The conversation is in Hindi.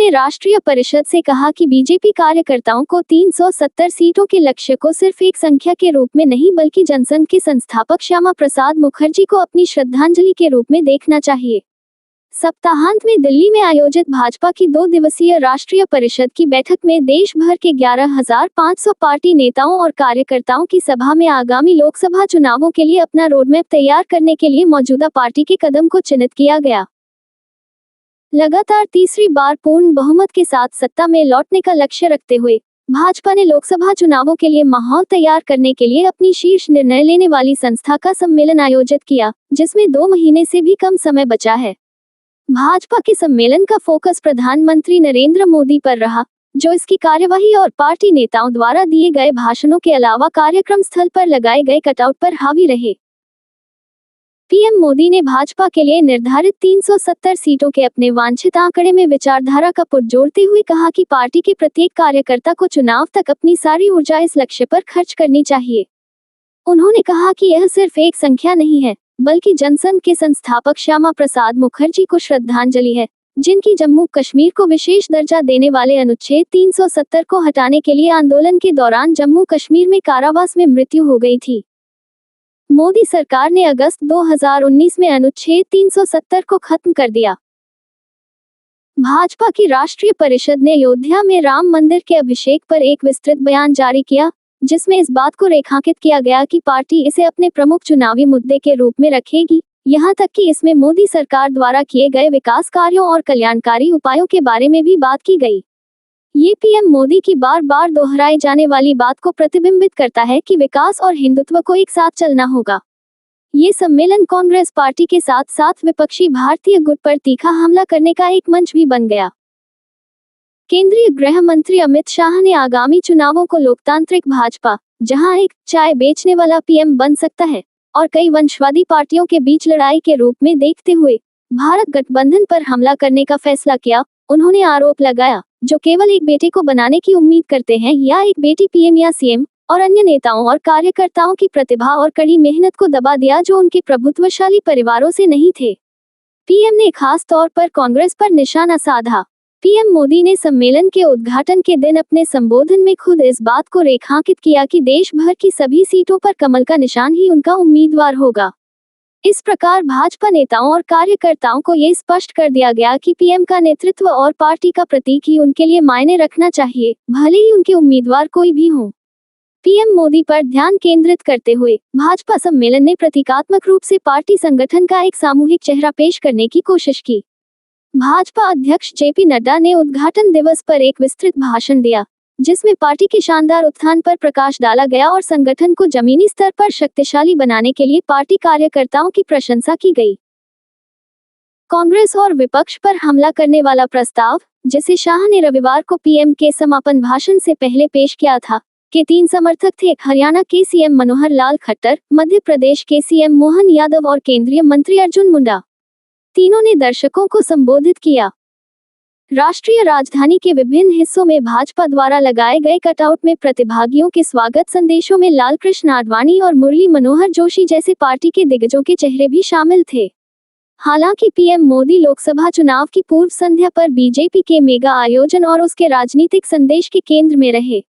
ने राष्ट्रीय परिषद से कहा कि बीजेपी कार्यकर्ताओं को 370 सीटों के लक्ष्य को सिर्फ एक संख्या के रूप में नहीं बल्कि जनसंघ के संस्थापक श्यामा प्रसाद मुखर्जी को अपनी श्रद्धांजलि के रूप में देखना चाहिए। सप्ताहांत में दिल्ली में आयोजित भाजपा की 2 दिवसीय राष्ट्रीय परिषद की बैठक में देश भर के 11,500 पार्टी नेताओं और कार्यकर्ताओं की सभा में आगामी लोकसभा चुनावों के लिए अपना रोडमैप तैयार करने के लिए मौजूदा पार्टी के कदम को चिन्हित किया गया। लगातार तीसरी बार पूर्ण बहुमत के साथ सत्ता में लौटने का लक्ष्य रखते हुए भाजपा ने लोकसभा चुनावों के लिए माहौल तैयार करने के लिए अपनी शीर्ष निर्णय लेने वाली संस्था का सम्मेलन आयोजित किया, जिसमें 2 महीने से भी कम समय बचा है। भाजपा के सम्मेलन का फोकस प्रधानमंत्री नरेंद्र मोदी पर रहा, जो इसकी कार्यवाही और पार्टी नेताओं द्वारा दिए गए भाषणों के अलावा कार्यक्रम स्थल पर लगाए गए कटआउट पर हावी रहे। पीएम मोदी ने भाजपा के लिए निर्धारित 370 सीटों के अपने वांछित आंकड़े में विचारधारा का पुट जोड़ते हुए कहा कि पार्टी के प्रत्येक कार्यकर्ता को चुनाव तक अपनी सारी ऊर्जा इस लक्ष्य पर खर्च करनी चाहिए। उन्होंने कहा कि यह सिर्फ एक संख्या नहीं है, बल्कि जनसंघ के संस्थापक श्यामा प्रसाद मुखर्जी को श्रद्धांजलि है, जिनकी जम्मू कश्मीर को विशेष दर्जा देने वाले अनुच्छेद 370 को हटाने के लिए आंदोलन के दौरान जम्मू कश्मीर में कारावास में मृत्यु हो गई थी। मोदी सरकार ने अगस्त 2019 में अनुच्छेद 370 को खत्म कर दिया। भाजपा की राष्ट्रीय परिषद ने अयोध्या में राम मंदिर के अभिषेक पर एक विस्तृत बयान जारी किया, जिसमें इस बात को रेखांकित किया गया कि पार्टी इसे अपने प्रमुख चुनावी मुद्दे के रूप में रखेगी, यहां तक कि इसमें मोदी सरकार द्वारा किए गए विकास कार्यों और कल्याणकारी उपायों के बारे में भी बात की गई। ये पीएम मोदी की बार बार दोहराई जाने वाली बात को प्रतिबिंबित करता है कि विकास और हिंदुत्व को एक साथ चलना होगा। ये सम्मेलन कांग्रेस पार्टी के साथ साथ विपक्षी भारतीय गुट पर तीखा हमला करने का एक मंच भी बन गया। केंद्रीय गृह मंत्री अमित शाह ने आगामी चुनावों को लोकतांत्रिक भाजपा, जहां एक चाय बेचने वाला पीएम बन सकता है, और कई वंशवादी पार्टियों के बीच लड़ाई के रूप में देखते हुए भारत गठबंधन पर हमला करने का फैसला किया। उन्होंने आरोप लगाया, जो केवल एक बेटे को बनाने की उम्मीद करते हैं या एक बेटी पीएम या सीएम, और अन्य नेताओं और कार्यकर्ताओं की प्रतिभा और कड़ी मेहनत को दबा दिया जो उनके प्रभुत्वशाली परिवारों से नहीं थे। पीएम ने खास तौर पर कांग्रेस पर निशाना साधा। पीएम मोदी ने सम्मेलन के उद्घाटन के दिन अपने संबोधन में खुद इस बात को रेखांकित किया कि देश भर की सभी सीटों पर कमल का निशान ही उनका उम्मीदवार होगा। इस प्रकार भाजपा नेताओं और कार्यकर्ताओं को ये स्पष्ट कर दिया गया कि पीएम का नेतृत्व और पार्टी का प्रतीक ही उनके लिए मायने रखना चाहिए, भले ही उनके उम्मीदवार कोई भी हो। पीएम मोदी पर ध्यान केंद्रित करते हुए भाजपा सम्मेलन ने प्रतीकात्मक रूप से पार्टी संगठन का एक सामूहिक चेहरा पेश करने की कोशिश की। भाजपा अध्यक्ष जेपी नड्डा ने उद्घाटन दिवस पर एक विस्तृत भाषण दिया, जिसमें पार्टी के शानदार उत्थान पर प्रकाश डाला गया और संगठन को जमीनी स्तर पर शक्तिशाली बनाने के लिए पार्टी कार्यकर्ताओं की प्रशंसा की गई। कांग्रेस और विपक्ष पर हमला करने वाला प्रस्ताव, जिसे शाह ने रविवार को पीएम के समापन भाषण से पहले पेश किया था, के 3 समर्थक थे: हरियाणा के सीएम मनोहर लाल खट्टर, मध्य प्रदेश के सीएम मोहन यादव और केंद्रीय मंत्री अर्जुन मुंडा। तीनों ने दर्शकों को संबोधित किया। राष्ट्रीय राजधानी के विभिन्न हिस्सों में भाजपा द्वारा लगाए गए कटआउट में प्रतिभागियों के स्वागत संदेशों में लालकृष्ण आडवाणी और मुरली मनोहर जोशी जैसे पार्टी के दिग्गजों के चेहरे भी शामिल थे। हालांकि पीएम मोदी लोकसभा चुनाव की पूर्व संध्या पर बीजेपी के मेगा आयोजन और उसके राजनीतिक संदेश के केंद्र में रहे।